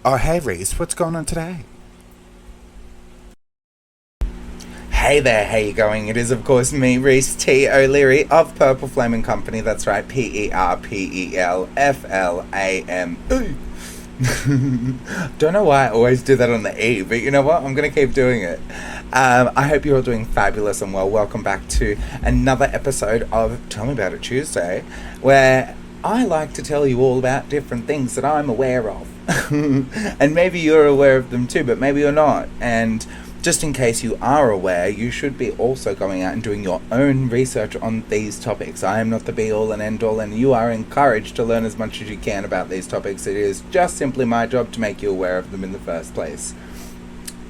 Oh, hey Reese, what's going on today? Hey there, how you going? It is, of course, me, Reese T. O'Leary of perpelFLAME and Company. That's right, PERPELFLAME. Ooh. Don't know why I always do that on the E, but you know what? I'm going to keep doing it. I hope you're all doing fabulous and well. Welcome back to another episode of Tell Me About It Tuesday, where I like to tell you all about different things that I'm aware of. And maybe you're aware of them too, but maybe you're not. And just in case you are aware, you should be also going out and doing your own research on these topics. I am not the be-all and end-all, and you are encouraged to learn as much as you can about these topics. It is just simply my job to make you aware of them in the first place.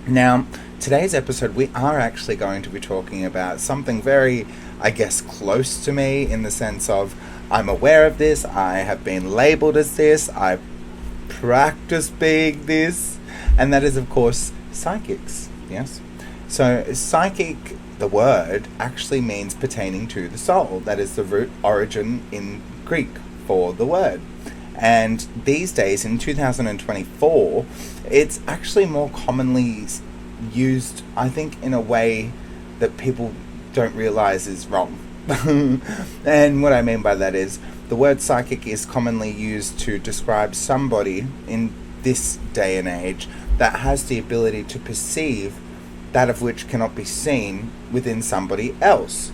Now, today's episode, we are actually going to be talking about something very, I guess, close to me in the sense of I'm aware of this, I have been labelled as this, I practice being this, and that is, of course, psychics. Yes. So psychic, the word, actually means pertaining to the soul. That is the root origin in Greek for the word. And these days, in 2024, it's actually more commonly used, I think, in a way that people don't realize is wrong. And what I mean by that is the word psychic is commonly used to describe somebody in this day and age that has the ability to perceive that of which cannot be seen within somebody else.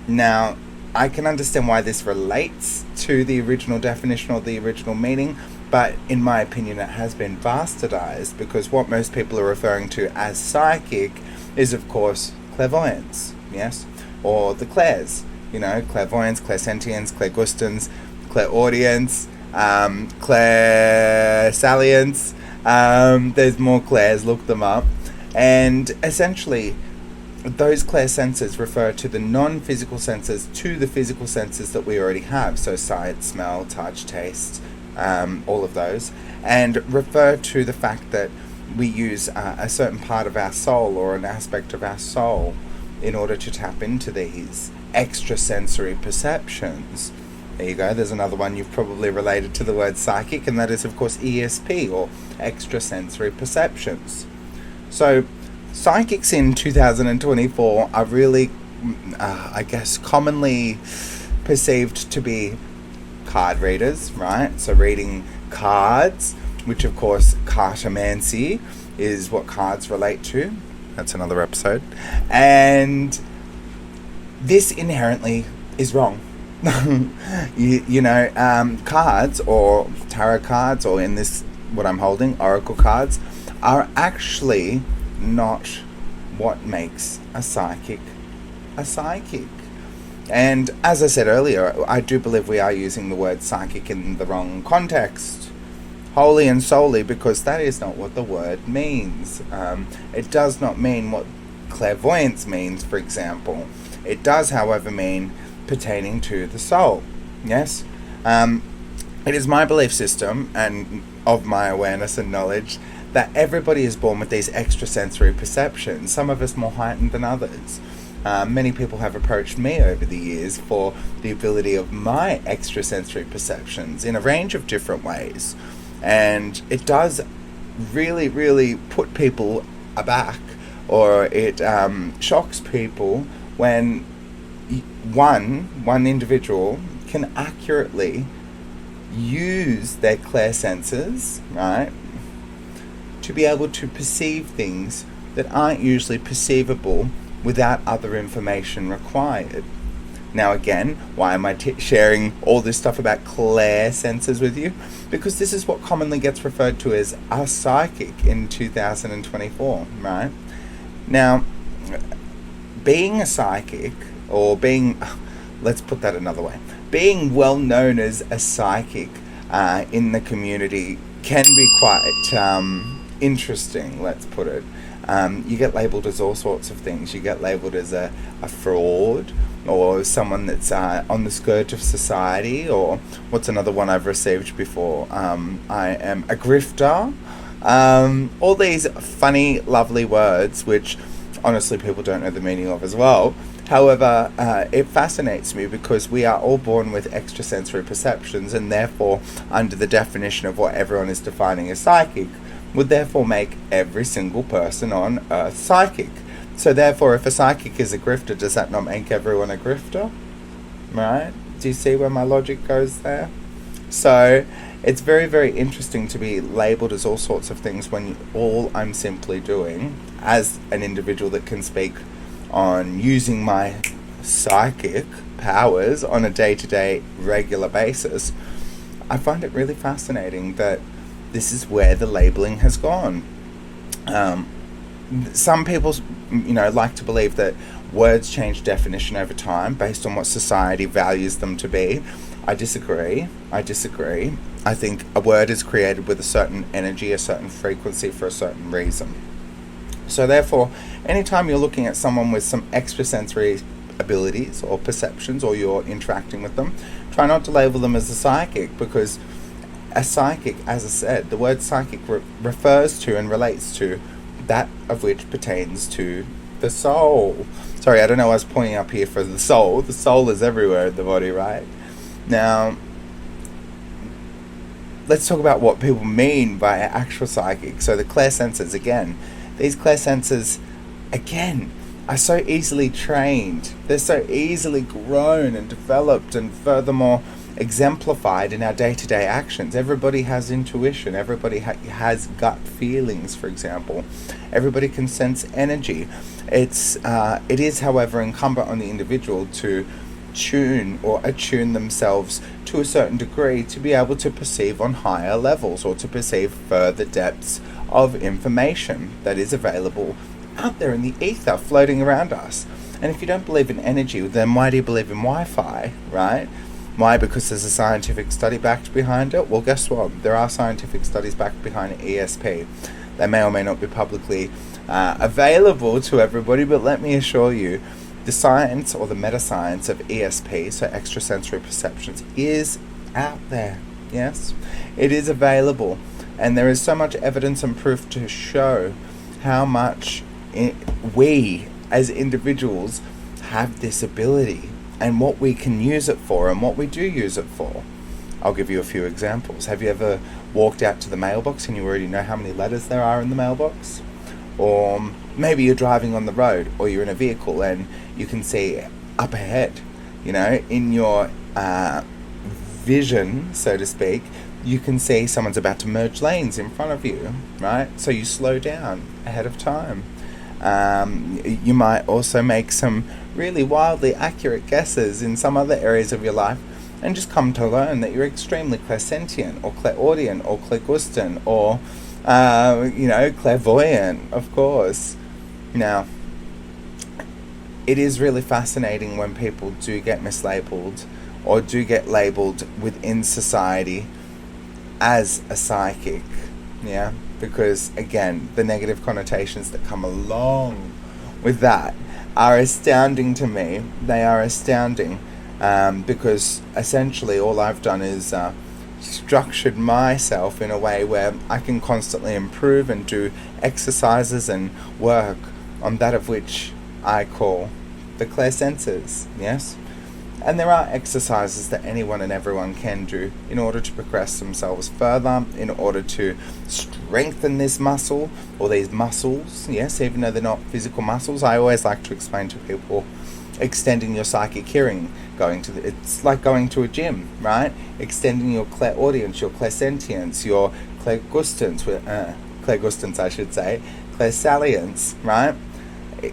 Now, I can understand why this relates to the original definition or the original meaning, but in my opinion it has been bastardized because what most people are referring to as psychic is, of course, clairvoyance, yes? Or the clairs, clairvoyance, clairsentience, clairgustance, clairaudience, clairsalience. There's more clairs, look them up. And essentially, those clairsenses refer to the non-physical senses to the physical senses that we already have. So sight, smell, touch, taste, all of those. And refer to the fact that we use a certain part of our soul or an aspect of our soul in order to tap into these extrasensory perceptions. There you go, there's another one you've probably related to the word psychic, and that is, of course, ESP, or extrasensory perceptions. So, psychics in 2024 are really, commonly perceived to be card readers, right? So, reading cards, which, of course, cartomancy is what cards relate to. That's another episode. And this inherently is wrong. Cards or tarot cards, or in this, what I'm holding, oracle cards, are actually not what makes a psychic a psychic. And as I said earlier, I do believe we are using the word psychic in the wrong context, wholly and solely because that is not what the word means. It does not mean what clairvoyance means, for example. It does, however, mean pertaining to the soul. Yes? It is my belief system and of my awareness and knowledge that everybody is born with these extrasensory perceptions, some of us more heightened than others. Many people have approached me over the years for the ability of my extrasensory perceptions in a range of different ways. And it does really, really put people aback, or it shocks people when one individual can accurately use their clairsenses, right, to be able to perceive things that aren't usually perceivable without other information required. Now again, why am I sharing all this stuff about clairsenses with you? Because this is what commonly gets referred to as a psychic in 2024, right? Now, being a psychic, or let's put that another way, being well known as a psychic in the community can be quite interesting, let's put it. You get labelled as all sorts of things. You get labelled as a fraud, or someone that's on the scourge of society, or what's another one I've received before? I am a grifter. All these funny, lovely words, which honestly people don't know the meaning of as well. However, it fascinates me because we are all born with extrasensory perceptions, and therefore, under the definition of what everyone is defining as psychic, would therefore make every single person on Earth psychic. So therefore, if a psychic is a grifter, does that not make everyone a grifter? Right? Do you see where my logic goes there? So it's very, very interesting to be labelled as all sorts of things when all I'm simply doing as an individual that can speak on using my psychic powers on a day-to-day regular basis. I find it really fascinating that this is where the labelling has gone. Some people, like to believe that words change definition over time based on what society values them to be. I disagree. I think a word is created with a certain energy, a certain frequency for a certain reason. So therefore, anytime you're looking at someone with some extrasensory abilities or perceptions, or you're interacting with them, try not to label them as a psychic, because a psychic, as I said, the word psychic refers to and relates to that of which pertains to the soul. Sorry, I don't know, I was pointing up here for the soul. The soul is everywhere in the body, right? Now, let's talk about what people mean by actual psychic. So the clairsenses, again, these clairsenses, again, are so easily trained. They're so easily grown and developed, and furthermore exemplified in our day-to-day actions. Everybody has intuition. Everybody has gut feelings, for example. Everybody can sense energy. It is, however, incumbent on the individual to tune or attune themselves to a certain degree to be able to perceive on higher levels, or to perceive further depths of information that is available out there in the ether floating around us. And if you don't believe in energy, then why do you believe in Wi-Fi, right? Why? Because there's a scientific study backed behind it? Well, guess what? There are scientific studies backed behind ESP. They may or may not be publicly available to everybody, but let me assure you, the science, or the meta-science of ESP, so extrasensory perceptions, is out there. Yes, it is available, and there is so much evidence and proof to show how much we as individuals have this ability, and what we can use it for, and what we do use it for. I'll give you a few examples. Have you ever walked out to the mailbox and you already know how many letters there are in the mailbox? Or maybe you're driving on the road, or you're in a vehicle and you can see up ahead, in your vision, so to speak, you can see someone's about to merge lanes in front of you, right? So you slow down ahead of time. You might also make some really wildly accurate guesses in some other areas of your life, and just come to learn that you're extremely clairsentient, or clairaudient, or clairgustant, or clairvoyant, of course. Now, it is really fascinating when people do get mislabeled, or do get labeled within society as a psychic, yeah? Because, again, the negative connotations that come along with that are astounding to me. They are astounding, because essentially all I've done is structured myself in a way where I can constantly improve and do exercises and work on that of which I call the clairsenses, yes? And there are exercises that anyone and everyone can do in order to progress themselves further, in order to strengthen this muscle, or these muscles, yes, even though they're not physical muscles. I always like to explain to people extending your psychic hearing, it's like going to a gym, right? Extending your clairaudience, your clairsentience, your clairgustance, I should say, clairsalience, right?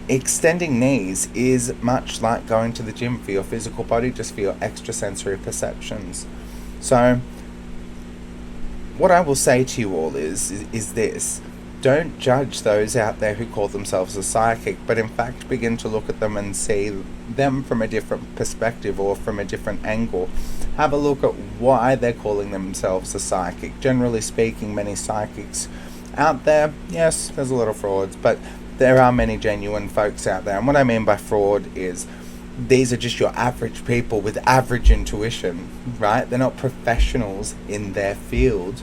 Extending these is much like going to the gym for your physical body, just for your extrasensory perceptions. So what I will say to you all is this: don't judge those out there who call themselves a psychic, but in fact begin to look at them and see them from a different perspective, or from a different angle. Have a look at why they're calling themselves a psychic. Generally speaking, many psychics out there, yes, there's a lot of frauds, but there are many genuine folks out there. And what I mean by fraud is these are just your average people with average intuition, right? They're not professionals in their field.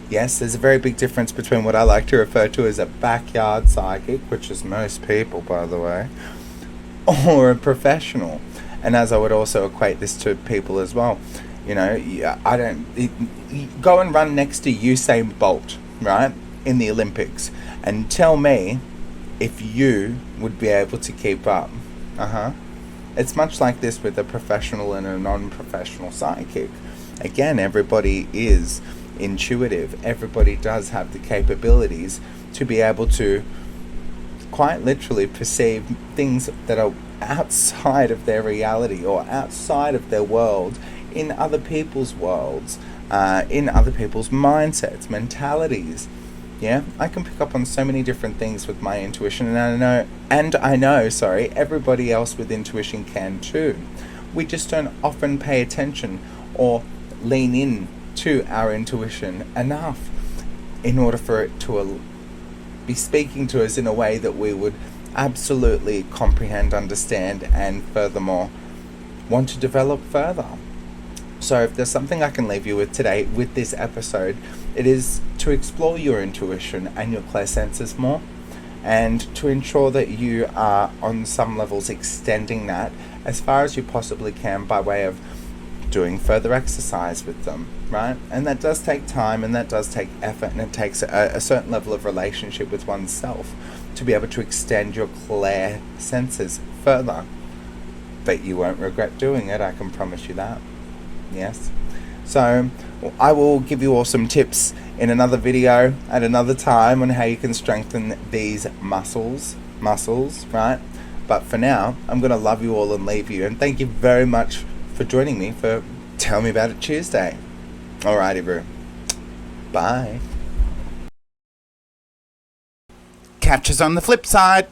Yes, there's a very big difference between what I like to refer to as a backyard psychic, which is most people, by the way, or a professional. And as I would also equate this to people as well, go and run next to Usain Bolt, right? in the Olympics, and tell me if you would be able to keep up. It's much like this with a professional and a non-professional psychic. Again, everybody is intuitive. Everybody does have the capabilities to be able to quite literally perceive things that are outside of their reality or outside of their world, in other people's worlds, in other people's mindsets, mentalities. Yeah, I can pick up on so many different things with my intuition, and I know, everybody else with intuition can too. We just don't often pay attention or lean in to our intuition enough in order for it to be speaking to us in a way that we would absolutely comprehend, understand, and furthermore want to develop further. So if there's something I can leave you with today with this episode, it is to explore your intuition and your clairsenses more, and to ensure that you are on some levels extending that as far as you possibly can by way of doing further exercise with them, right? And that does take time, and that does take effort, and it takes a certain level of relationship with oneself to be able to extend your clairsenses further. But you won't regret doing it, I can promise you that. Yes. So I will give you all some tips in another video at another time on how you can strengthen these muscles, right? But for now, I'm going to love you all and leave you. And thank you very much for joining me for Tell Me About It Tuesday. Alrighty, bro. Bye. Catch us on the flip side.